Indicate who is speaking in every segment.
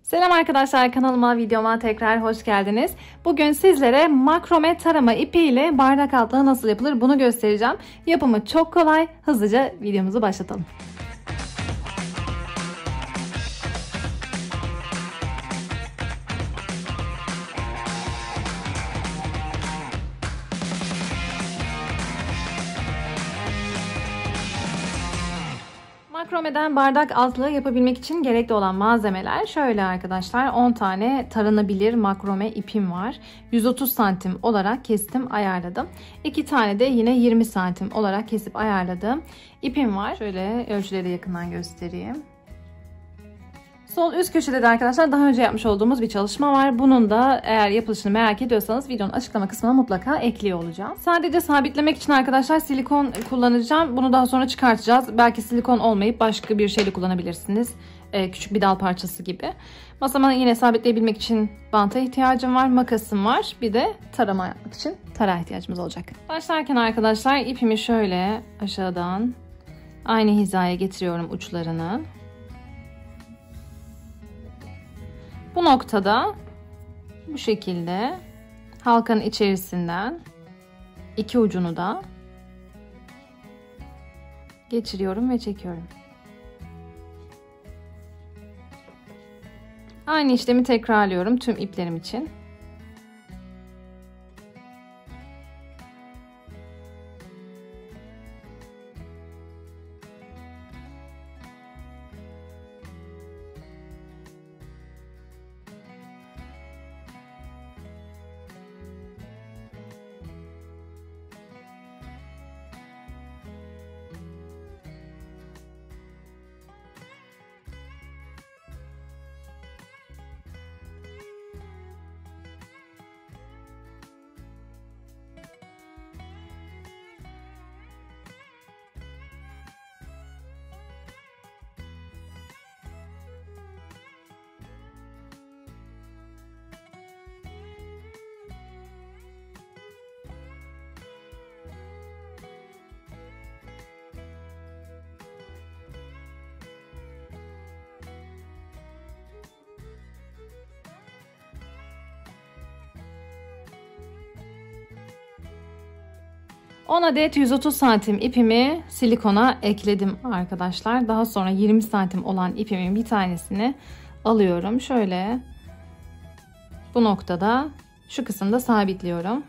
Speaker 1: Selam arkadaşlar, kanalıma, videoma tekrar hoş geldiniz. Bugün sizlere makrome tarama ipi ile bardak altlığı nasıl yapılır bunu göstereceğim. Yapımı çok kolay. Hızlıca videomuzu başlatalım. Makromeden bardak altlığı yapabilmek için gerekli olan malzemeler şöyle arkadaşlar. 10 tane taranabilir makrome ipim var. 130 santim olarak kestim, ayarladım. 2 tane de yine 20 santim olarak kesip ayarladığım ipim var. Şöyle ölçüleri yakından göstereyim. Sol üst köşede de arkadaşlar daha önce yapmış olduğumuz bir çalışma var. Bunun da eğer yapılışını merak ediyorsanız videonun açıklama kısmına mutlaka ekliyor olacağım. Sadece sabitlemek için arkadaşlar silikon kullanacağım. Bunu daha sonra çıkartacağız. Belki silikon olmayıp başka bir şeyle kullanabilirsiniz. Küçük bir dal parçası gibi. Masama yine sabitleyebilmek için banta ihtiyacım var. Makasım var. Bir de tarama yapmak için tarağa ihtiyacımız olacak. Başlarken arkadaşlar ipimi şöyle aşağıdan aynı hizaya getiriyorum uçlarını. Bu noktada bu şekilde halkanın içerisinden iki ucunu da geçiriyorum ve çekiyorum. Aynı işlemi tekrarlıyorum tüm iplerim için. On adet 130 santim ipimi silikona ekledim arkadaşlar. Daha sonra 20 santim olan ipimin bir tanesini alıyorum. Şöyle bu noktada şu kısımda sabitliyorum.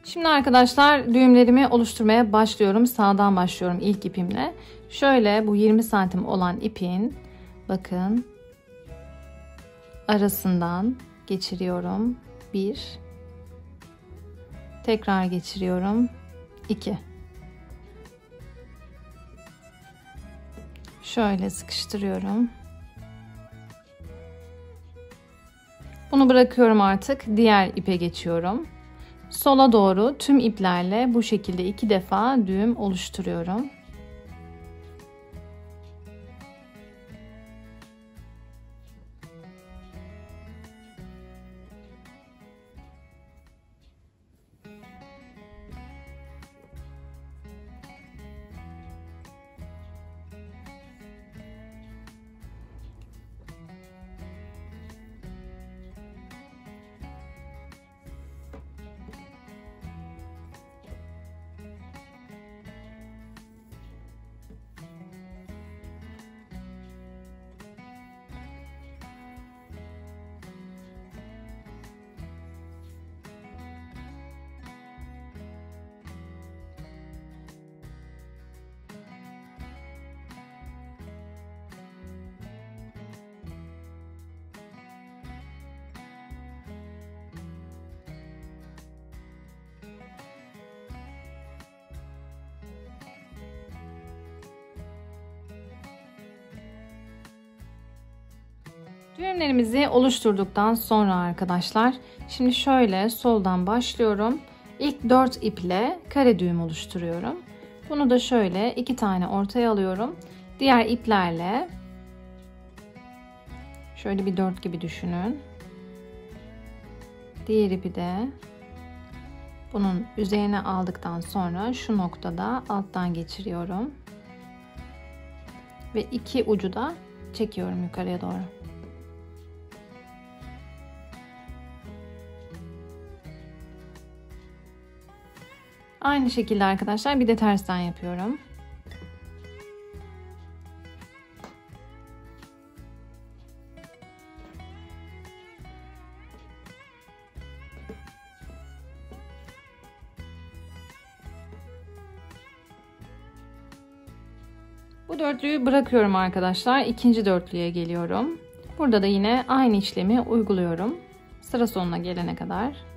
Speaker 1: Şimdi arkadaşlar düğümlerimi oluşturmaya başlıyorum. Sağdan başlıyorum ilk ipimle. Şöyle bu 20 santim olan ipin bakın arasından geçiriyorum. 1, tekrar geçiriyorum. 2. Şöyle sıkıştırıyorum. Bunu bırakıyorum artık. Diğer ipe geçiyorum. Sola doğru tüm iplerle bu şekilde 2 defa düğüm oluşturuyorum. Düğümlerimizi oluşturduktan sonra arkadaşlar şimdi şöyle soldan başlıyorum. İlk 4 iple kare düğüm oluşturuyorum. Bunu da şöyle 2 tane ortaya alıyorum. Diğer iplerle şöyle bir 4 gibi düşünün. Diğer ipi de Bunun üzerine aldıktan sonra şu noktada alttan geçiriyorum. Ve iki ucu da çekiyorum yukarıya doğru. Aynı şekilde arkadaşlar bir de tersten yapıyorum. Bu dörtlüyü bırakıyorum arkadaşlar. İkinci dörtlüye geliyorum. Burada da yine aynı işlemi uyguluyorum. Sıra sonuna gelene kadar.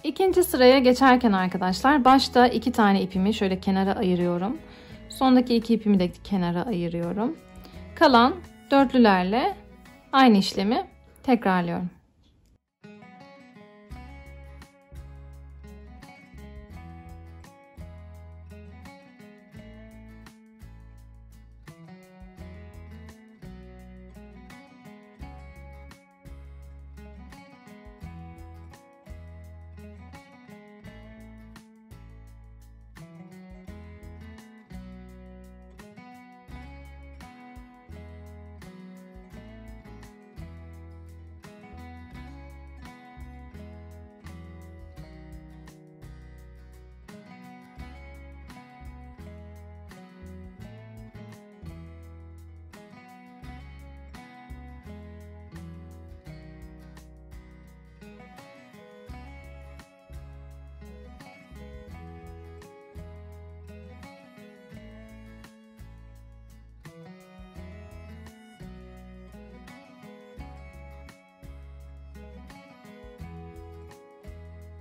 Speaker 1: İkinci sıraya geçerken arkadaşlar başta iki tane ipimi şöyle kenara ayırıyorum. Sondaki iki ipimi de kenara ayırıyorum. Kalan dörtlülerle aynı işlemi tekrarlıyorum.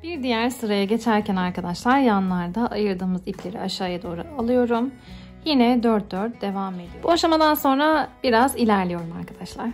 Speaker 1: Bir diğer sıraya geçerken arkadaşlar yanlarda ayırdığımız ipleri aşağıya doğru alıyorum. Yine 4-4 devam ediyorum. Bu aşamadan sonra biraz ilerliyorum arkadaşlar.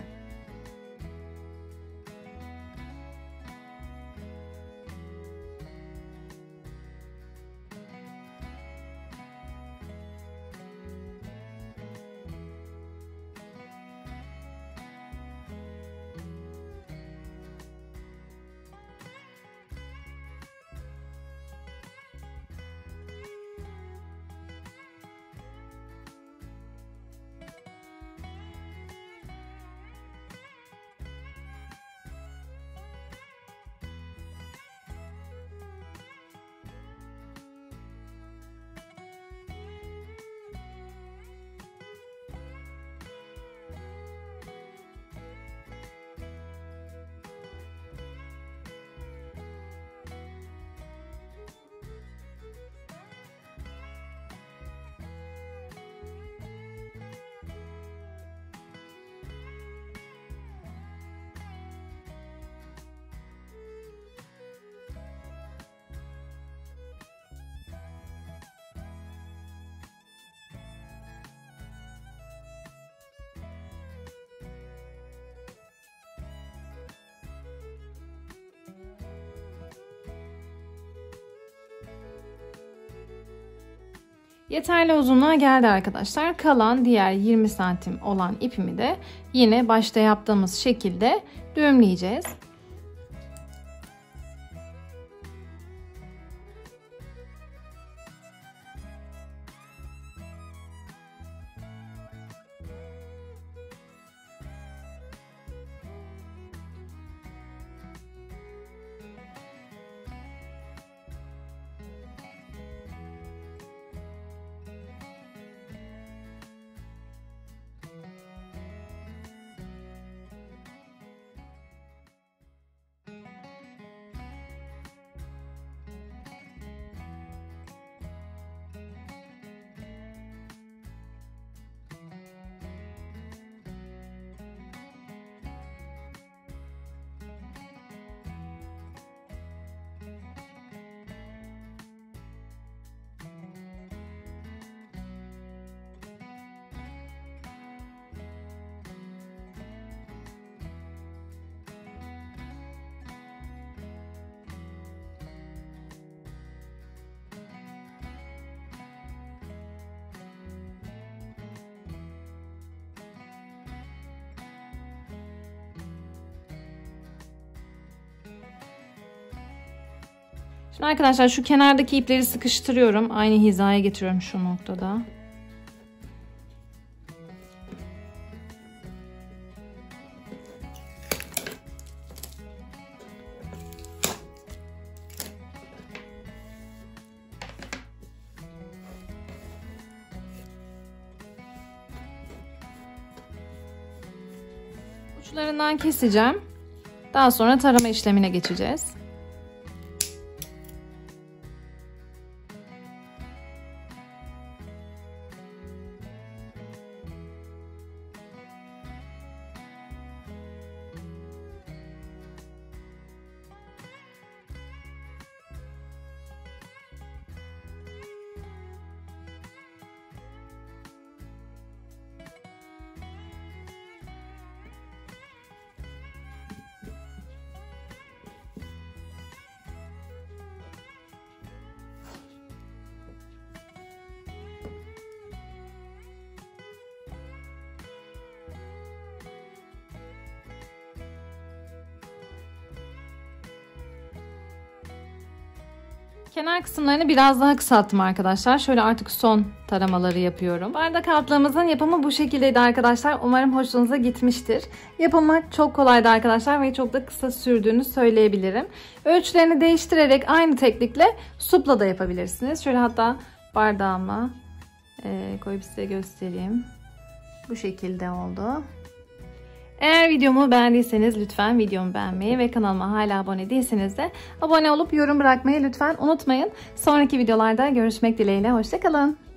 Speaker 1: Yeterli uzunluğa geldi arkadaşlar. Kalan diğer 20 santim olan ipimi de yine başta yaptığımız şekilde düğümleyeceğiz. Şimdi arkadaşlar şu kenardaki ipleri sıkıştırıyorum. Aynı hizaya getiriyorum şu noktada. Uçlarından keseceğim. Daha sonra tarama işlemine geçeceğiz. Kenar kısımlarını biraz daha kısalttım arkadaşlar. Şöyle artık son taramaları yapıyorum. Bardak altlığımızın yapımı bu şekildeydi arkadaşlar. Umarım hoşunuza gitmiştir. Yapımı çok kolaydı arkadaşlar ve çok da kısa sürdüğünü söyleyebilirim. Ölçülerini değiştirerek aynı teknikle supla da yapabilirsiniz. Şöyle hatta bardağıma koyup size göstereyim. Bu şekilde oldu. Eğer videomu beğendiyseniz lütfen videomu beğenmeyi ve kanalıma hala abone değilseniz de abone olup yorum bırakmayı lütfen unutmayın. Sonraki videolarda görüşmek dileğiyle. Hoşça kalın.